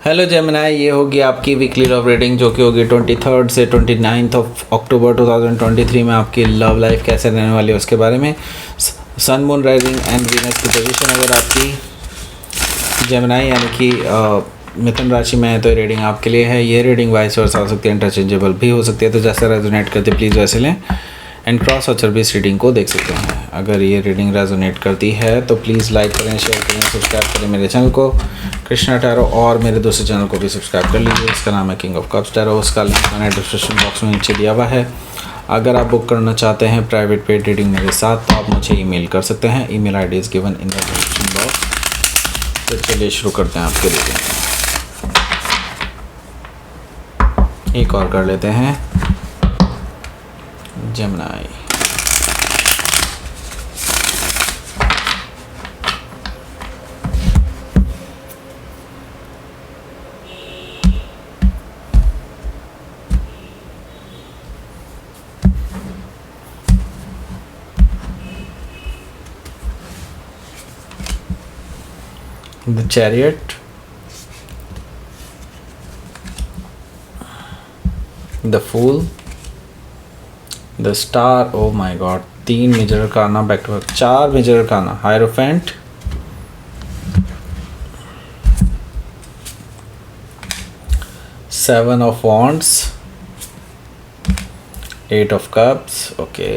Hello Gemini, ये होगी आपकी वीकली लव रीडिंग जो कि होगी 23 से 29 ऑफ अक्टूबर 2023 में आपकी लव लाइफ कैसे रहने वाली है उसके बारे में। Sun moon rising and Venus की पोजीशन अगर आपकी जेमिनाई यानी कि मिथुन राशि में है तो ये रीडिंग आपके लिए है। ये रीडिंग वाइस वर्सा हो सकती है, इंटरचेंजेबल भी हो सकती है, तो जैसे रेजोनेट करते प्लीज़ वैसे लें एंड क्रॉस और भी इस रीडिंग को देख सकते हैं। अगर ये रीडिंग रेजोनेट करती है तो प्लीज़ लाइक करें, शेयर करें, सब्सक्राइब करें मेरे चैनल को कृष्णा टैरो, और मेरे दूसरे चैनल को भी सब्सक्राइब कर लीजिए। इसका नाम है किंग ऑफ कप्स टैरो। उसका लिंक मैंने डिस्क्रिप्शन बॉक्स में नीचे दिया हुआ है। अगर आप बुक करना चाहते हैं प्राइवेट पेड रीडिंग मेरे साथ तो आप मुझे ईमेल कर सकते हैं। Email ID is given in the description box. तो चलिए शुरू करते हैं आपके रीडिंग। एक और कर लेते हैं Gemini. The Chariot, the Fool, the Star, oh my God, 3 major arcana back to back, 4 major arcana, hierophant, Seven of Wands, 8 of Cups, okay,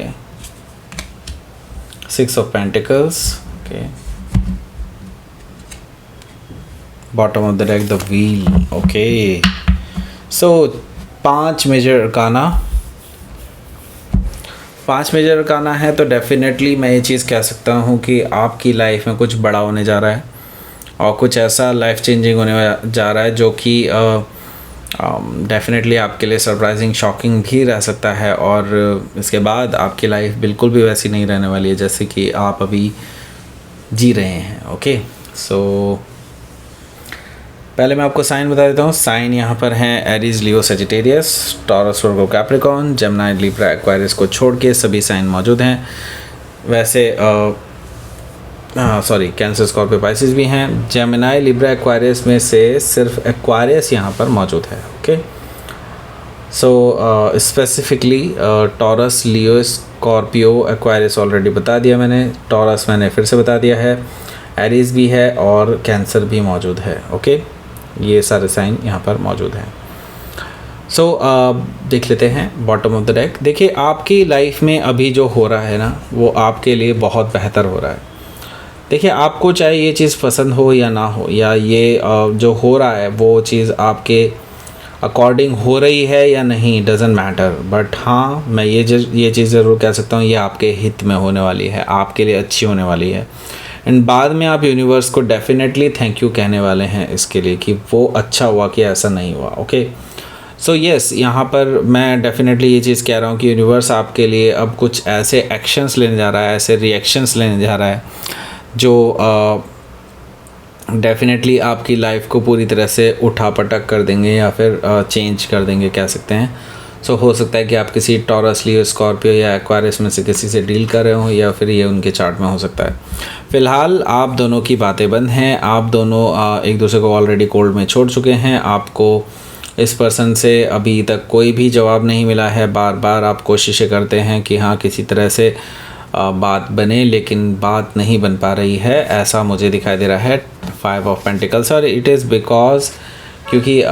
6 of Pentacles, okay, bottom of the deck the Wheel, okay, so 5 major arcana, 5 major arcana है तो definitely मैं ये चीज़ कह सकता हूँ कि आपकी life में कुछ बड़ा होने जा रहा है और कुछ ऐसा लाइफ चेंजिंग होने जा रहा है जो कि डेफिनेटली आपके लिए सरप्राइजिंग शॉकिंग भी रह सकता है। और इसके बाद आपकी लाइफ बिल्कुल भी वैसी नहीं रहने वाली है जैसे कि आप अभी जी रहे हैं। ओके, सो पहले मैं आपको साइन बता देता हूँ। साइन यहाँ पर हैं एरीज, लियो, सेजिटेरियस, टॉरस, वर्गो, कैप्रिकॉर्न, जेमिनी, लिब्रा, एक्वारियस को छोड़ के सभी साइन मौजूद हैं। वैसे कैंसर, स्कॉर्पियो, पाइसिस भी हैं। जेमिनी, लिब्रा, एक्वारियस में से सिर्फ एक्वारियस यहाँ पर मौजूद है। ओके, सो स्पेसिफिकली टॉरस, लियो, स्कॉर्पियो, एक्वारियस ऑलरेडी बता दिया मैंने, टॉरस मैंने फिर से बता दिया है, एरीज भी है और कैंसर भी मौजूद है। ओके, ये सारे साइन यहाँ पर मौजूद हैं। सो देख लेते हैं बॉटम ऑफ द डेक। देखिए, आपकी लाइफ में अभी जो हो रहा है ना वो आपके लिए बहुत बेहतर हो रहा है। देखिए, आपको चाहे ये चीज़ पसंद हो या ना हो, या ये जो हो रहा है वो चीज़ आपके अकॉर्डिंग हो रही है या नहीं, डजेंट मैटर, बट हाँ मैं ये चीज़ ज़रूर कह सकता हूँ ये आपके हित में होने वाली है, आपके लिए अच्छी होने वाली है। एंड बाद में आप यूनिवर्स को डेफिनेटली थैंक यू कहने वाले हैं इसके लिए कि वो अच्छा हुआ कि ऐसा नहीं हुआ। ओके, सो यस, यहाँ पर मैं डेफिनेटली ये चीज़ कह रहा हूँ कि यूनिवर्स आपके लिए अब कुछ ऐसे एक्शंस लेने जा रहा है, ऐसे रिएक्शंस लेने जा रहा है जो डेफिनेटली आपकी लाइफ को पूरी तरह से उठा पटक कर देंगे या फिर चेंज कर देंगे कह सकते हैं। सो हो सकता है कि आप किसी टॉरस, लियो, स्कॉर्पियो या एक्वारियस में से किसी से डील कर रहे हो या फिर ये उनके चार्ट में हो सकता है। फ़िलहाल आप दोनों की बातें बंद हैं, आप दोनों एक दूसरे को ऑलरेडी कोल्ड में छोड़ चुके हैं। आपको इस पर्सन से अभी तक कोई भी जवाब नहीं मिला है। बार बार आप कोशिशें करते हैं कि हाँ किसी तरह से बात बने, लेकिन बात नहीं बन पा रही है, ऐसा मुझे दिखाई दे रहा है। 5 ऑफ पेंटिकल्स, और इट इज़ बिकॉज क्योंकि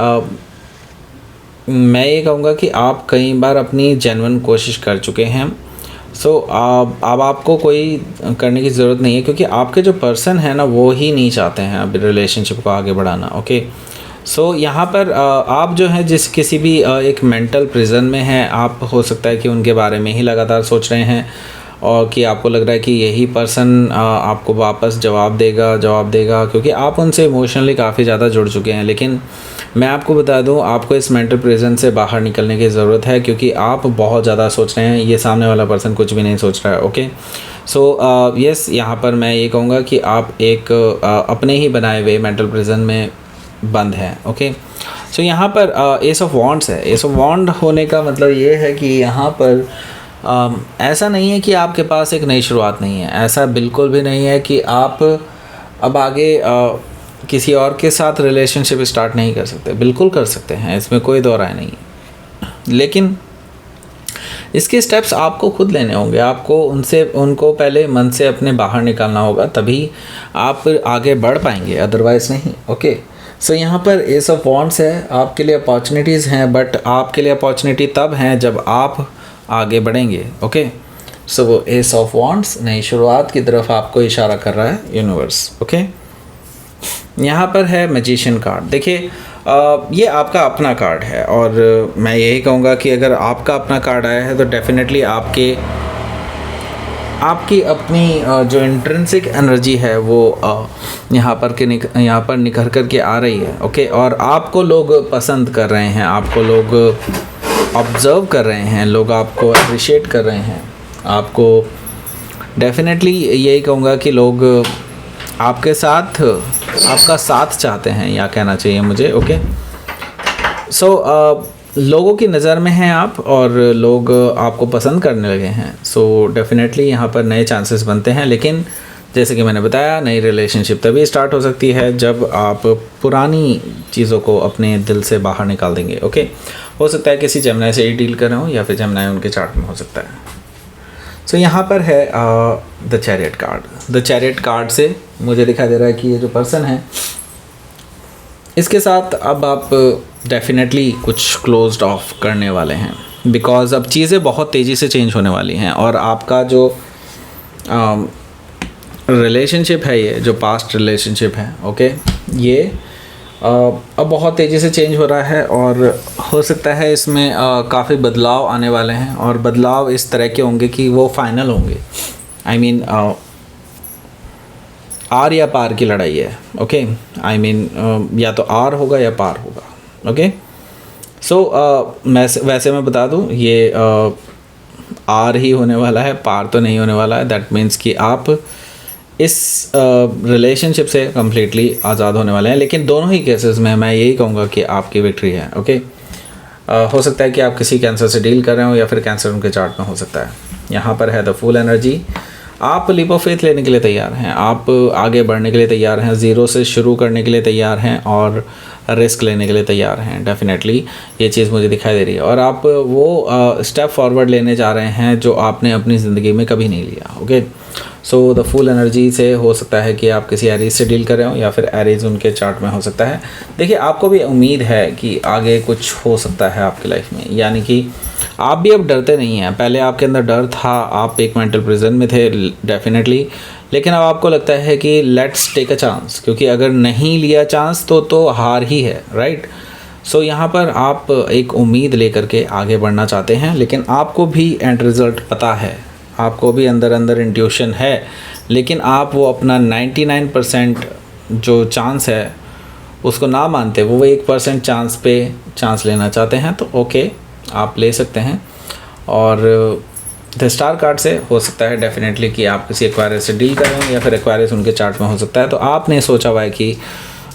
मैं ये कहूँगा कि आप कई बार अपनी जेन्युइन कोशिश कर चुके हैं। सो अब आपको कोई करने की ज़रूरत नहीं है क्योंकि आपके जो पर्सन है ना वो ही नहीं चाहते हैं अब रिलेशनशिप को आगे बढ़ाना। ओके, सो यहाँ पर आप जो हैं जिस किसी भी एक मेंटल प्रिजन में हैं, आप हो सकता है कि उनके बारे में ही लगातार सोच रहे हैं और कि आपको लग रहा है कि यही पर्सन आपको वापस जवाब देगा क्योंकि आप उनसे इमोशनली काफ़ी ज़्यादा जुड़ चुके हैं। लेकिन मैं आपको बता दूं, आपको इस मेंटल प्रिजन से बाहर निकलने की ज़रूरत है क्योंकि आप बहुत ज़्यादा सोच रहे हैं, ये सामने वाला पर्सन कुछ भी नहीं सोच रहा है। ओके, सो यस, यहाँ पर मैं ये कहूँगा कि आप एक अपने ही बनाए हुए मेंटल प्रिजन में बंद हैं। ओके, सो यहाँ पर एस ऑफ वॉन्ड्स है। एस ऑफ वॉन्ड होने का मतलब ये है कि यहाँ पर ऐसा नहीं है कि आपके पास एक नई शुरुआत नहीं है, ऐसा बिल्कुल भी नहीं है कि आप अब आगे किसी और के साथ रिलेशनशिप स्टार्ट नहीं कर सकते, बिल्कुल कर सकते हैं, इसमें कोई दो राय नहीं है, लेकिन इसके स्टेप्स आपको खुद लेने होंगे। आपको उनको पहले मन से अपने बाहर निकालना होगा, तभी आप आगे बढ़ पाएंगे, अदरवाइज़ नहीं। ओके, सो यहाँ पर एस ऑफ वॉन्ड्स है, आपके लिए अपॉर्चुनिटीज़ हैं, बट आपके लिए अपॉर्चुनिटी तब हैं जब आप आगे बढ़ेंगे। ओके, सो वो एस ऑफ वॉन्ड्स नई शुरुआत की तरफ आपको इशारा कर रहा है यूनिवर्स। ओके, यहाँ पर है मैजिशियन कार्ड। देखिए ये आपका अपना कार्ड है, और मैं यही कहूँगा कि अगर आपका अपना कार्ड आया है तो डेफिनेटली आपकी अपनी जो इंट्रिंसिक एनर्जी है वो यहाँ पर निखर कर के आ रही है। ओके, और आपको लोग पसंद कर रहे हैं, आपको लोग ऑब्ज़र्व कर रहे हैं, लोग आपको अप्रिशिएट कर रहे हैं, आपको डेफिनेटली यही कहूँगा कि लोग आपके साथ आपका साथ चाहते हैं, या कहना चाहिए मुझे। ओके, सो लोगों की नज़र में हैं आप, और लोग आपको पसंद करने लगे हैं। सो डेफिनेटली यहाँ पर नए चांसेस बनते हैं, लेकिन जैसे कि मैंने बताया, नई रिलेशनशिप तभी स्टार्ट हो सकती है जब आप पुरानी चीज़ों को अपने दिल से बाहर निकाल देंगे। ओके, हो सकता है किसी जेमिनी से ही डील कर रहे हो, या फिर जेमिनी उनके चार्ट में हो सकता है। सो यहाँ पर है the chariot card. The chariot card से मुझे दिखाई दे रहा है कि ये जो पर्सन है, इसके साथ अब आप डेफिनेटली कुछ क्लोज्ड ऑफ करने वाले हैं, बिकॉज़ अब चीज़ें बहुत तेज़ी से चेंज होने वाली हैं, और आपका जो रिलेशनशिप है, ये जो पास्ट रिलेशनशिप है, ओके, ये अब बहुत तेज़ी से चेंज हो रहा है, और हो सकता है इसमें काफ़ी बदलाव आने वाले हैं, और बदलाव इस तरह के होंगे कि वो फाइनल होंगे। आई मीन आर या पार की लड़ाई है। ओके, आई मीन या तो आर होगा या पार होगा। ओके, सो वैसे मैं बता दूं, ये आर ही होने वाला है, पार तो नहीं होने वाला है। दैट मीन्स कि आप इस रिलेशनशिप से कम्प्लीटली आज़ाद होने वाले हैं, लेकिन दोनों ही केसेस में मैं यही कहूँगा कि आपकी विक्ट्री है। ओके, हो सकता है कि आप किसी कैंसर से डील कर रहे हो, या फिर कैंसर उनके चार्ट में हो सकता है। यहाँ पर है द फुल एनर्जी। आप लीप ऑफ फेथ लेने के लिए तैयार हैं, आप आगे बढ़ने के लिए तैयार हैं, ज़ीरो से शुरू करने के लिए तैयार हैं, और रिस्क लेने के लिए तैयार हैं। डेफिनेटली ये चीज़ मुझे दिखाई दे रही है, और आप वो स्टेप फॉरवर्ड लेने जा रहे हैं जो आपने अपनी ज़िंदगी में कभी नहीं लिया। Okay, so the full energy से हो सकता है कि आप किसी एरीज से डील कर रहे हो, या फिर एरीज उनके चार्ट में हो सकता है। देखिए, आपको भी उम्मीद है कि आगे कुछ हो सकता है आपकी लाइफ में, यानी कि आप भी अब डरते नहीं हैं। पहले आपके अंदर डर था, आप एक मेंटल प्रिजन में थे डेफिनेटली, लेकिन अब आपको लगता है कि लेट्स टेक अ चांस, क्योंकि अगर नहीं लिया चांस तो हार ही है, राइट। सो यहाँ पर आप एक उम्मीद लेकर के आगे बढ़ना चाहते हैं, लेकिन आपको भी एंड रिज़ल्ट पता है, आपको भी अंदर अंदर इंट्यूशन है, लेकिन आप वो अपना 99% जो चांस है उसको ना मानते, वो 1% चांस पे चांस लेना चाहते हैं। तो ओके, आप ले सकते हैं। और द स्टार कार्ड से हो सकता है डेफिनेटली कि आप किसी एक्वायरस से डील कर रहे हैं, या फिर एक्वायरस उनके चार्ट में हो सकता है। तो आपने सोचा हुआ है कि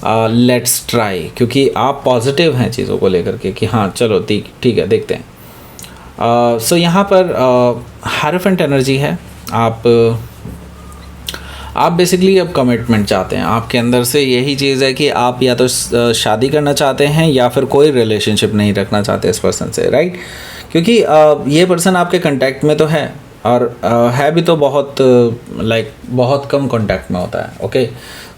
लेट्स ट्राई, क्योंकि आप पॉजिटिव हैं चीज़ों को लेकर के कि हाँ चलो ठीक है, देखते हैं। सो यहाँ पर हायरोफेंट एनर्जी है। आप बेसिकली अब कमिटमेंट चाहते हैं, आपके अंदर से यही चीज़ है कि आप या तो शादी करना चाहते हैं, या फिर कोई रिलेशनशिप नहीं रखना चाहते इस पर्सन से, राइट। क्योंकि ये पर्सन आपके कांटेक्ट में तो है, और है भी तो बहुत बहुत कम कांटेक्ट में होता है। ओके,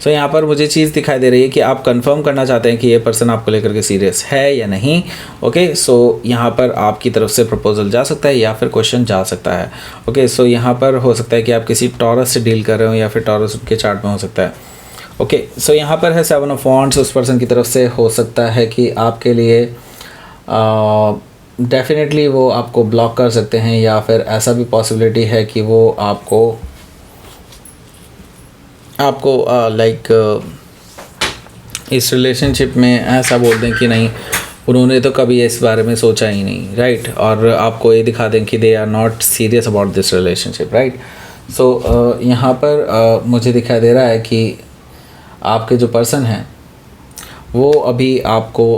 सो यहाँ पर मुझे चीज़ दिखाई दे रही है कि आप कंफर्म करना चाहते हैं कि ये पर्सन आपको लेकर के सीरियस है या नहीं। ओके, सो यहाँ पर आपकी तरफ से प्रपोजल जा सकता है, या फिर क्वेश्चन जा सकता है। ओके, सो यहाँ पर हो सकता है कि आप किसी टॉरस से डील कर रहे हो, या फिर टॉरस के चार्ट में हो सकता है। ओके, सो यहाँ पर है 7 ऑफ वॉन्ड्स। उस पर्सन की तरफ से हो सकता है कि आपके लिए डेफिनेटली वो आपको ब्लॉक कर सकते हैं, या फिर ऐसा भी पॉसिबिलिटी है कि वो आपको इस रिलेशनशिप में ऐसा बोल दें कि नहीं, उन्होंने तो कभी इस बारे में सोचा ही नहीं, राइट। और आपको ये दिखा दें कि they are not serious about this relationship, right. So यहाँ पर मुझे दिखाई दे रहा है कि आपके जो पर्सन हैं वो अभी आपको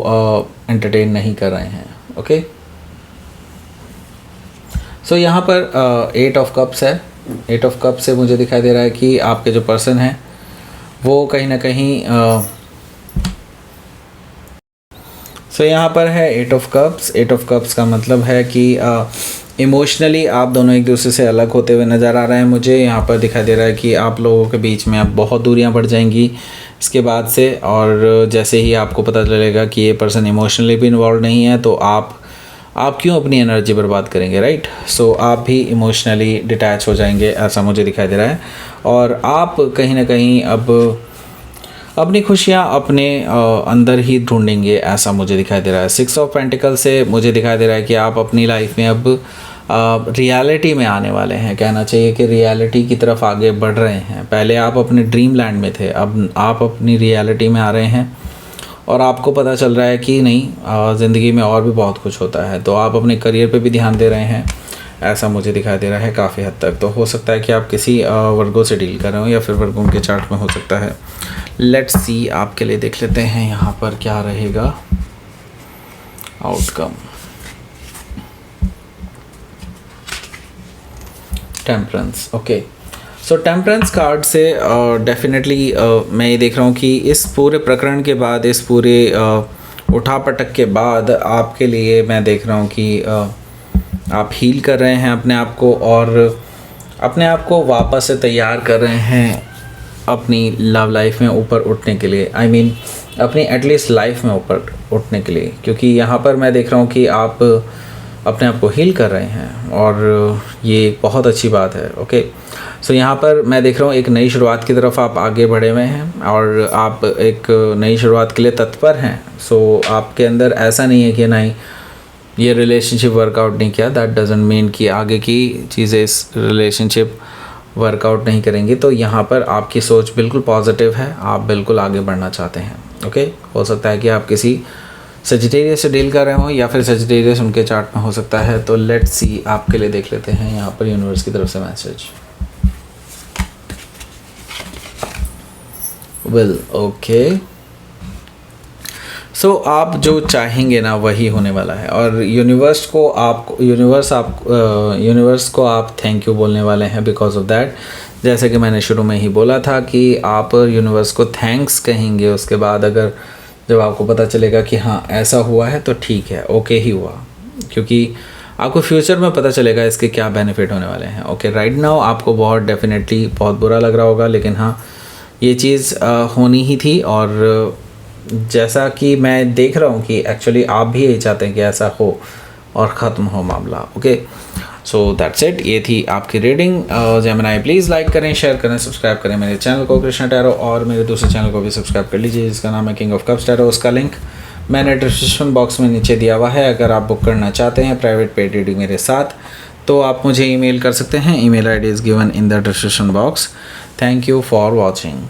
एंटरटेन नहीं कर रहे हैं। ओके, सो यहाँ पर 8 ऑफ कप्स है। 8 ऑफ कप से मुझे दिखाई दे रहा है कि आपके जो पर्सन हैं वो कहीं ना कहीं सो यहाँ पर है 8 ऑफ कप्स। 8 ऑफ कप्स का मतलब है कि इमोशनली आप दोनों एक दूसरे से अलग होते हुए नज़र आ रहे हैं। मुझे यहाँ पर दिखाई दे रहा है कि आप लोगों के बीच में अब बहुत दूरियाँ बढ़ जाएंगी इसके बाद से, और जैसे ही आपको पता चलेगा कि ये पर्सन इमोशनली भी इन्वॉल्व नहीं है तो आप क्यों अपनी एनर्जी बर्बाद करेंगे, राइट। सो आप भी इमोशनली डिटैच हो जाएंगे, ऐसा मुझे दिखाई दे रहा है। और आप कहीं ना कहीं अब अपनी खुशियाँ अपने अंदर ही ढूंढेंगे, ऐसा मुझे दिखाई दे रहा है। 6 ऑफ पेंटिकल से मुझे दिखाई दे रहा है कि आप अपनी लाइफ में अब रियलिटी में आने वाले हैं। कहना चाहिए कि रियलिटी की तरफ आगे बढ़ रहे हैं। पहले आप अपने ड्रीम लैंड में थे, अब आप अपनी रियलिटी में आ रहे हैं और आपको पता चल रहा है कि नहीं, ज़िंदगी में और भी बहुत कुछ होता है। तो आप अपने करियर पे भी ध्यान दे रहे हैं, ऐसा मुझे दिखाई दे रहा है काफ़ी हद तक। तो हो सकता है कि आप किसी वर्गों से डील कर रहे हो या फिर वर्गों के चार्ट में हो सकता है। लेट्स सी, आपके लिए देख लेते हैं यहाँ पर क्या रहेगा outcome. Temperance, okay. So temperance card से डेफिनेटली मैं ये देख रहा हूँ कि इस पूरे प्रकरण के बाद, इस पूरे उठापटक के बाद आपके लिए मैं देख रहा हूँ कि आप हील कर रहे हैं अपने आप को और अपने आप को वापस से तैयार कर रहे हैं अपनी लव लाइफ में ऊपर उठने के लिए। आई मीन अपनी एटलीस्ट लाइफ में ऊपर उठने के लिए, क्योंकि यहाँ पर मैं देख रहा हूँ कि आप अपने आप को हील कर रहे हैं और ये एक बहुत अच्छी बात है। ओके, सो यहाँ पर मैं देख रहा हूँ एक नई शुरुआत की तरफ आप आगे बढ़े हुए हैं और आप एक नई शुरुआत के लिए तत्पर हैं। सो आपके अंदर ऐसा नहीं है कि नहीं ये रिलेशनशिप वर्कआउट नहीं किया, दैट डजंट मीन कि आगे की चीज़ें इस रिलेशनशिप वर्कआउट नहीं करेंगी। तो यहाँ पर आपकी सोच बिल्कुल पॉजिटिव है, आप बिल्कुल आगे बढ़ना चाहते हैं। ओके, हो सकता है कि आप किसी सजिटेरियस से डील कर रहे हो या फिर सजिटेरियस उनके चार्ट में हो सकता है। तो लेट्स सी, आपके लिए देख लेते हैं यहाँ पर यूनिवर्स की तरफ से मैसेज। वेल, ओके, सो आप जो चाहेंगे ना वही होने वाला है और यूनिवर्स को आप थैंक यू बोलने वाले हैं बिकॉज ऑफ दैट। जैसे कि मैंने शुरू में ही बोला था कि आप यूनिवर्स को थैंक्स कहेंगे, उसके बाद अगर जब आपको पता चलेगा कि हाँ ऐसा हुआ है तो ठीक है, ओके ही हुआ, क्योंकि आपको फ्यूचर में पता चलेगा इसके क्या बेनिफिट होने वाले हैं। ओके, राइट नाउ आपको बहुत डेफिनेटली बहुत बुरा लग रहा होगा, लेकिन हाँ ये चीज़ होनी ही थी और जैसा कि मैं देख रहा हूँ कि एक्चुअली आप भी यही चाहते हैं कि ऐसा हो और ख़त्म हो मामला। ओके, सो दैट्स इट, ये थी आपकी रीडिंग। जेमिनी प्लीज़ लाइक करें, शेयर करें, सब्सक्राइब करें मेरे चैनल को कृष्णा टैरो, और मेरे दूसरे चैनल को भी सब्सक्राइब कर लीजिए जिसका नाम है किंग ऑफ कप्स टैरो। उसका लिंक मैंने डिस्क्रिप्शन बॉक्स में नीचे दिया हुआ है। अगर आप बुक करना चाहते हैं प्राइवेट पेड रीडिंग मेरे साथ तो आप मुझे ईमेल कर सकते हैं। Email ID is given in the description box. Thank you for watching.